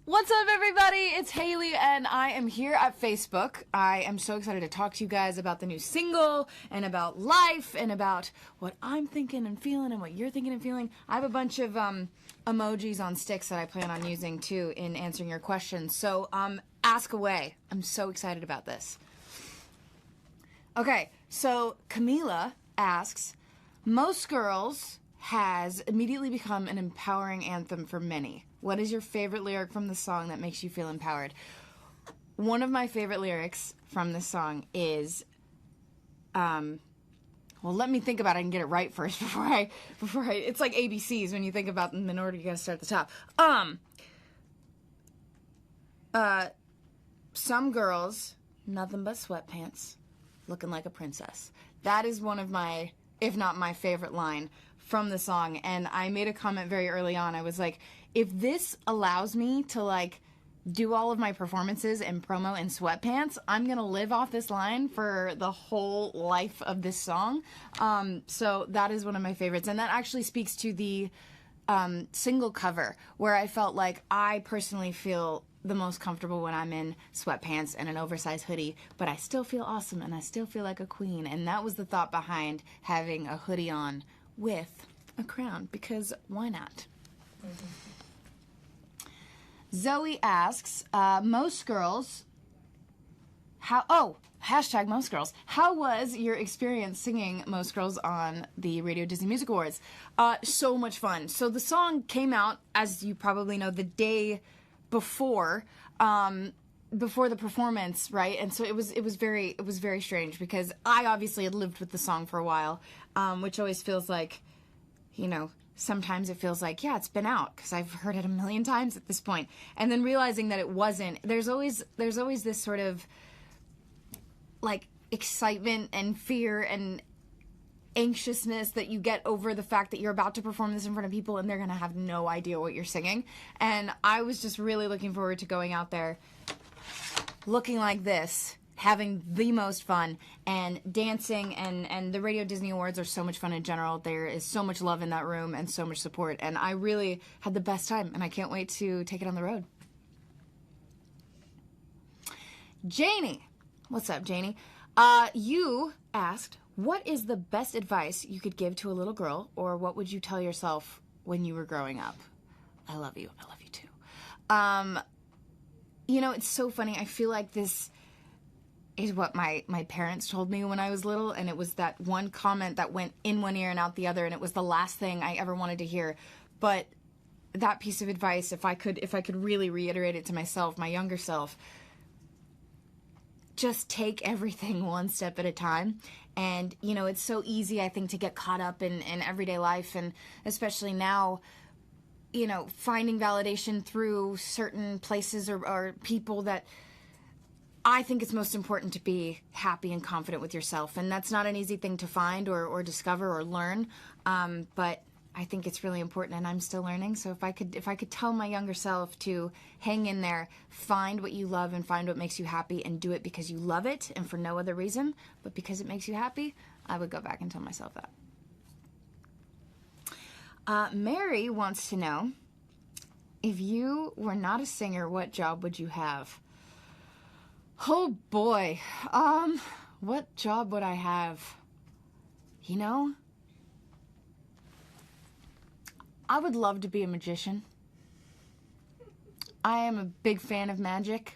What's up, everybody? It's Hailee, and I am here at Facebook. I am so excited to talk to you guys about the new single, and about life, and about what I'm thinking and feeling, and what you're thinking and feeling. I have a bunch of emojis on sticks that I plan on using, too, in answering your questions. So, ask away. I'm so excited about this. Okay, so Camila asks, Most Girls has immediately become an empowering anthem for many. What is your favorite lyric from the song that makes you feel empowered? One of my favorite lyrics from this song is, well, let me think about it and get it right first before I, it's like ABCs when you think about them in order, you gotta start at the top. Some girls, nothing but sweatpants, looking like a princess. That is one of my, if not my favorite line from the song, and I made a comment very early on. I was like, if this allows me to like do all of my performances and promo in sweatpants, I'm gonna live off this line for the whole life of this song. So that is one of my favorites, and that actually speaks to the single cover, where I felt like I personally feel the most comfortable when I'm in sweatpants and an oversized hoodie, but I still feel awesome and I still feel like a queen. And that was the thought behind having a hoodie on with a crown, because why not? Mm-hmm. Zoe asks, most girls, hashtag most girls, how was your experience singing Most Girls on the Radio Disney Music Awards? So much fun. So the song came out, as you probably know, the day before the performance, right? And so it was very strange, because I obviously had lived with the song for a while, which always feels like, you know, sometimes it feels like, yeah, it's been out because I've heard it a million times at this point. And then realizing that it wasn't, there's always this sort of like excitement and fear and anxiousness that you get over the fact that you're about to perform this in front of people and they're going to have no idea what you're singing. And I was just really looking forward to going out there looking like this, having the most fun, and dancing, and the Radio Disney Awards are so much fun in general. There is so much love in that room and so much support, and I really had the best time, and I can't wait to take it on the road. Janie. What's up, Janie? You asked, what is the best advice you could give to a little girl, or what would you tell yourself when you were growing up? I love you. I love you too. You know, it's so funny. I feel like this is what my parents told me when I was little, and it was that one comment that went in one ear and out the other, and it was the last thing I ever wanted to hear. But that piece of advice, if I could really reiterate it to myself, my younger self, just take everything one step at a time. And, you know, it's so easy, I think, to get caught up in everyday life, and especially now, you know, finding validation through certain places or people that I think it's most important to be happy and confident with yourself. And that's not an easy thing to find or discover or learn. But I think it's really important, and I'm still learning. So if I could tell my younger self to hang in there, find what you love and find what makes you happy, and do it because you love it and for no other reason, but because it makes you happy, I would go back and tell myself that. Mary wants to know, if you were not a singer, what job would you have? Oh boy, what job would I have? You know, I would love to be a magician. I am a big fan of magic,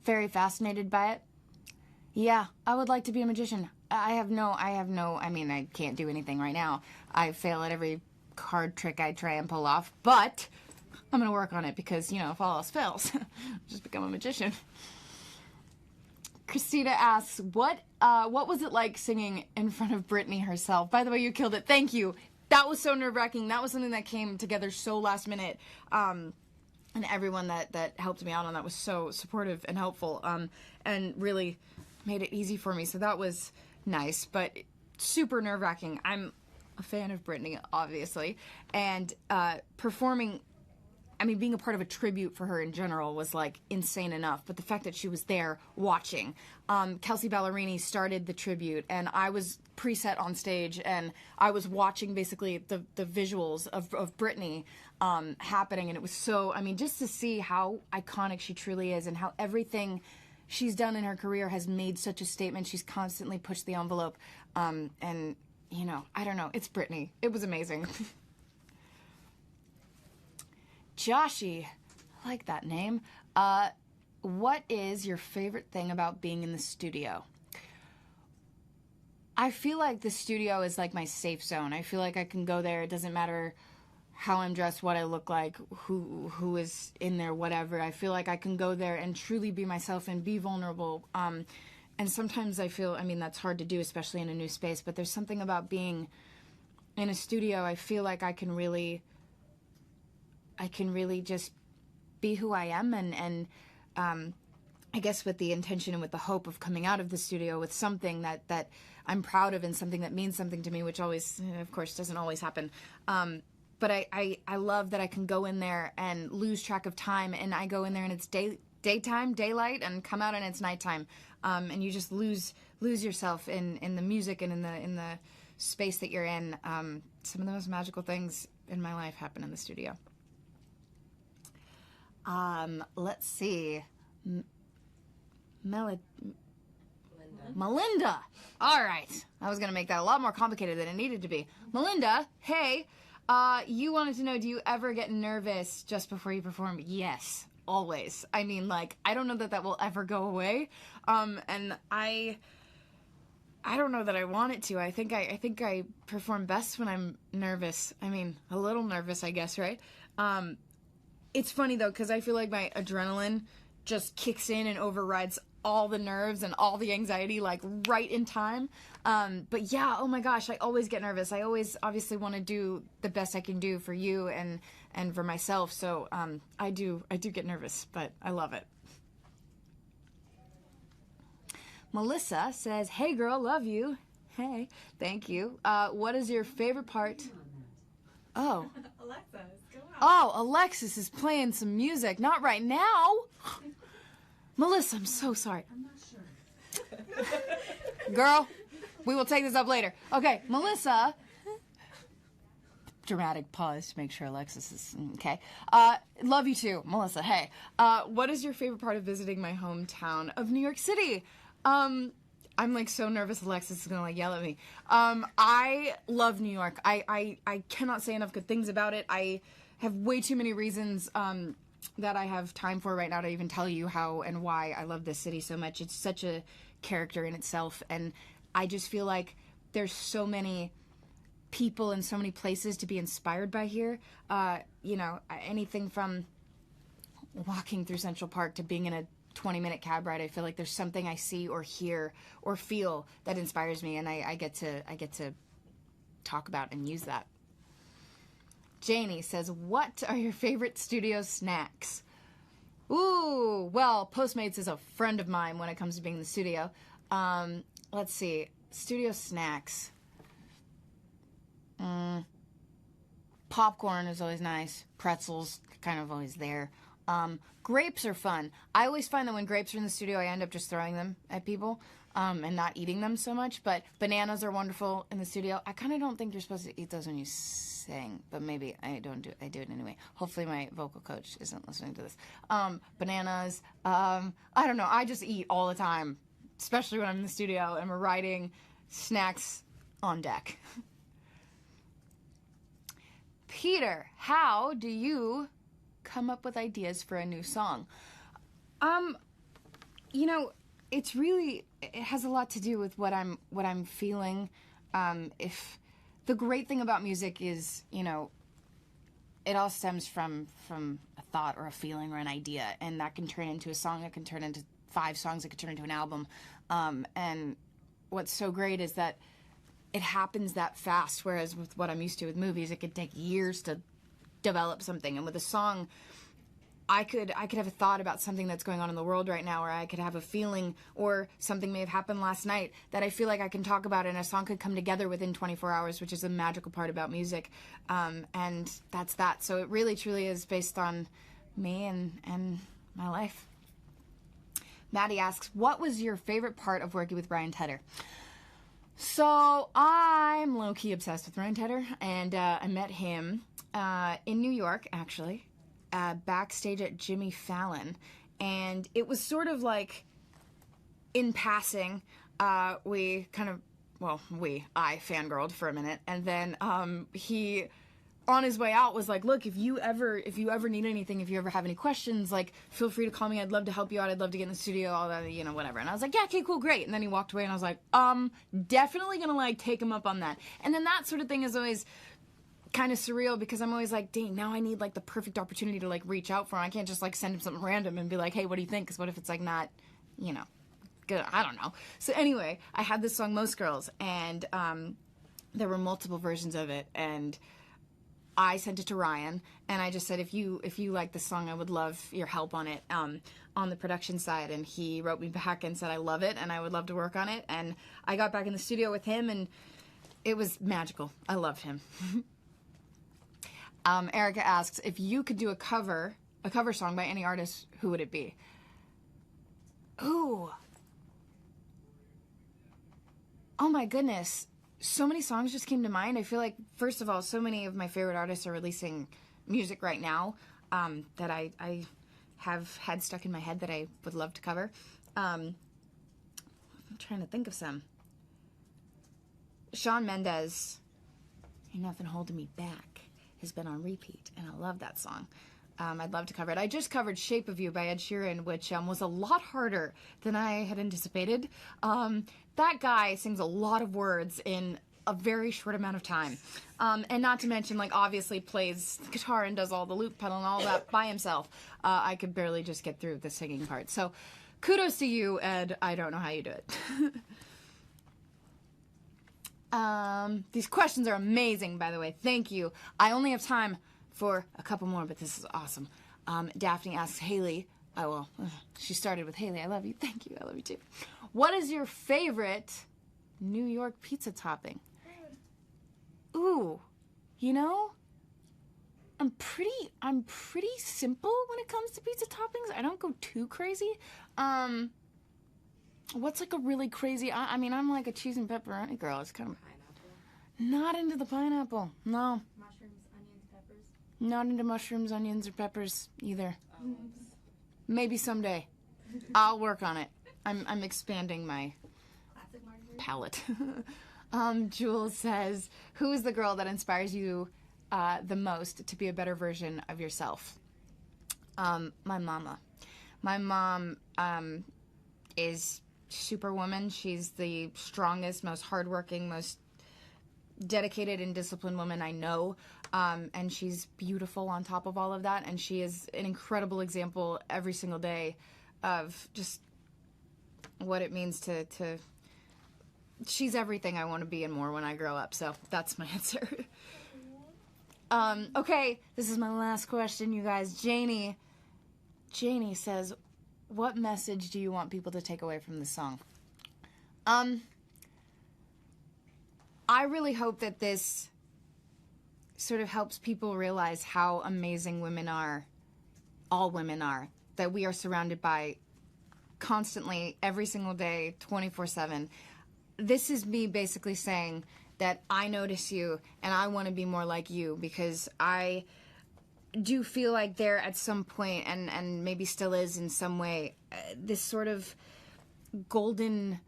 very fascinated by it. Yeah, I would like to be a magician. I mean, I can't do anything right now. I fail at every card trick I try and pull off, but I'm gonna work on it, because, you know, if all else fails, just become a magician. Christina asks, what was it like singing in front of Britney herself? By the way, you killed it. Thank you. That was so nerve-wracking. That was something that came together so last minute. And everyone that helped me out on that was so supportive and helpful, and really made it easy for me. So that was nice, but super nerve-wracking. I'm a fan of Britney, obviously, and performing I mean, being a part of a tribute for her in general was like insane enough. But the fact that she was there watching, Kelsey Ballerini started the tribute, and I was preset on stage, and I was watching basically the visuals of Britney happening, and it was so. I mean, just to see how iconic she truly is, and how everything she's done in her career has made such a statement. She's constantly pushed the envelope, and you know, I don't know. It's Britney. It was amazing. Joshi, I like that name. What is your favorite thing about being in the studio? I feel like the studio is like my safe zone. I feel like I can go there. It doesn't matter how I'm dressed, what I look like, who is in there, whatever. I feel like I can go there and truly be myself and be vulnerable. And sometimes I feel, I mean, that's hard to do, especially in a new space. But there's something about being in a studio. I feel like I can really just be who I am, and I guess with the intention and with the hope of coming out of the studio with something that I'm proud of and something that means something to me, which always, of course, doesn't always happen. But I love that I can go in there and lose track of time, and I go in there and it's daytime, daylight, and come out and it's nighttime, and you just lose yourself in the music and in the space that you're in. Some of the most magical things in my life happen in the studio. Let's see. Melinda. All right. I was going to make that a lot more complicated than it needed to be. Melinda, hey, you wanted to know, do you ever get nervous just before you perform? Yes, always. I mean, like, I don't know that will ever go away. And I don't know that I want it to. I think I perform best when I'm nervous. I mean, a little nervous, I guess, right? It's funny, though, because I feel like my adrenaline just kicks in and overrides all the nerves and all the anxiety, like, right in time. But, yeah, oh, my gosh, I always get nervous. I always obviously want to do the best I can do for you and for myself. So I do get nervous, but I love it. Melissa says, hey, girl, love you. Hey, thank you. What is your favorite part? Oh. Alexa, go out. Oh, Alexis is playing some music. Not right now. Melissa, I'm so sorry. I'm not sure. Girl, we will take this up later. Okay, Melissa. Dramatic pause to make sure Alexis is okay. Love you too, Melissa. Hey, what is your favorite part of visiting my hometown of New York City? I'm like so nervous Alexis is gonna like yell at me. I love New York. I cannot say enough good things about it. I have way too many reasons that I have time for right now to even tell you how and why I love this city so much. It's such a character in itself, and I just feel like there's so many people and so many places to be inspired by here. You know, anything from walking through Central Park to being in a 20-minute cab ride. I feel like there's something I see or hear or feel that inspires me, and I get to talk about and use that. Janie says, what are your favorite studio snacks? Ooh, well, Postmates is a friend of mine when it comes to being in the studio. Let's see. Studio snacks. Popcorn is always nice. Pretzels, kind of always there. Grapes are fun. I always find that when grapes are in the studio, I end up just throwing them at people and not eating them so much. But bananas are wonderful in the studio. I kind of don't think you're supposed to eat those when you sing, but maybe I do it anyway. Hopefully my vocal coach isn't listening to this. Bananas. I don't know. I just eat all the time, especially when I'm in the studio and we're writing. Snacks on deck. Peter, how do you come up with ideas for a new song? You know, it has a lot to do with what I'm feeling. If the great thing about music is, you know, it all stems from a thought or a feeling or an idea, and that can turn into a song, it can turn into 5 songs, it can turn into an album. And what's so great is that it happens that fast, whereas with what I'm used to with movies, it could take years to develop something. And with a song, I could have a thought about something that's going on in the world right now, or I could have a feeling, or something may have happened last night that I feel like I can talk about, and a song could come together within 24 hours, which is a magical part about music. And that's that. So it really, truly is based on me and my life. Maddie asks, what was your favorite part of working with Brian Tedder? So I'm low-key obsessed with Brian Tedder, and I met him in New York, actually, backstage at Jimmy Fallon, and it was sort of like, in passing, I fangirled for a minute, and then he, on his way out, was like, look, if you ever need anything, if you ever have any questions, like, feel free to call me, I'd love to help you out, I'd love to get in the studio, all that, you know, whatever. And I was like, yeah, okay, cool, great. And then he walked away, and I was like, definitely gonna, like, take him up on that. And then that sort of thing is always kind of surreal, because I'm always like, dang, now I need, like, the perfect opportunity to, like, reach out for him. I can't just, like, send him something random and be like, hey, what do you think? Because what if it's, like, not, you know, good? I don't know. So anyway, I had this song, Most Girls, and there were multiple versions of it, and I sent it to Ryan, and I just said, if you like this song, I would love your help on it, on the production side. And he wrote me back and said, I love it, and I would love to work on it. And I got back in the studio with him, and it was magical. I loved him. Erica asks, if you could do a cover song by any artist, who would it be? Ooh. Oh my goodness. So many songs just came to mind. I feel like, first of all, so many of my favorite artists are releasing music right now that I have had stuck in my head that I would love to cover. I'm trying to think of some. Shawn Mendes, Ain't Nothing Holding Me Back, has been on repeat, and I love that song. I'd love to cover it. I just covered Shape of You by Ed Sheeran, which was a lot harder than I had anticipated. That guy sings a lot of words in a very short amount of time. And not to mention, like, obviously plays the guitar and does all the loop pedal and all that by himself. I could barely just get through the singing part. So kudos to you, Ed. I don't know how you do it. These questions are amazing, by the way. Thank you. I only have time for a couple more, but this is awesome. Daphne asks Hailee. Oh, well, she started with Hailee. I love you. Thank you. I love you too. What is your favorite New York pizza topping? Ooh, you know, I'm pretty simple when it comes to pizza toppings. I don't go too crazy. What's like a really crazy? I mean, I'm like a cheese and pepperoni girl. It's kind of not into the pineapple. No. Mushrooms, onions, peppers. Not into mushrooms, onions, or peppers either. Maybe someday. I'll work on it. I'm expanding my palette. Jules says, who is the girl that inspires you the most to be a better version of yourself? My mama. My mom is superwoman. She's the strongest, most hardworking, most dedicated and disciplined woman I know, and she's beautiful on top of all of that, and she is an incredible example every single day of just what it means to she's everything I want to be and more when I grow up. So that's my answer. Okay, this is my last question, you guys. Janie says, what message do you want people to take away from this song? I really hope that this sort of helps people realize how amazing women are, all women are, that we are surrounded by constantly, every single day, 24/7. This is me basically saying that I notice you and I want to be more like you, because I do feel like there at some point, and maybe still is in some way, this sort of golden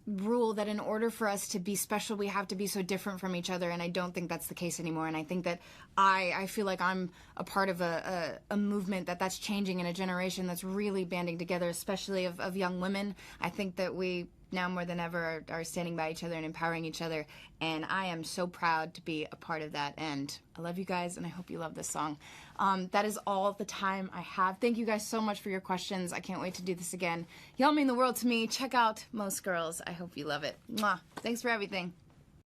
rule that in order for us to be special, we have to be so different from each other, and I don't think that's the case anymore. And I think that I feel like I'm a part of a movement that's changing in a generation that's really banding together, especially of young women. I think that we now more than ever are standing by each other and empowering each other, and I am so proud to be a part of that. And I love you guys, and I hope you love this song. That is all the time I have. Thank you guys so much for your questions. I can't wait to do this again. Y'all mean the world to me. Check out Most Girls. I hope you love it. Mwah. Thanks for everything.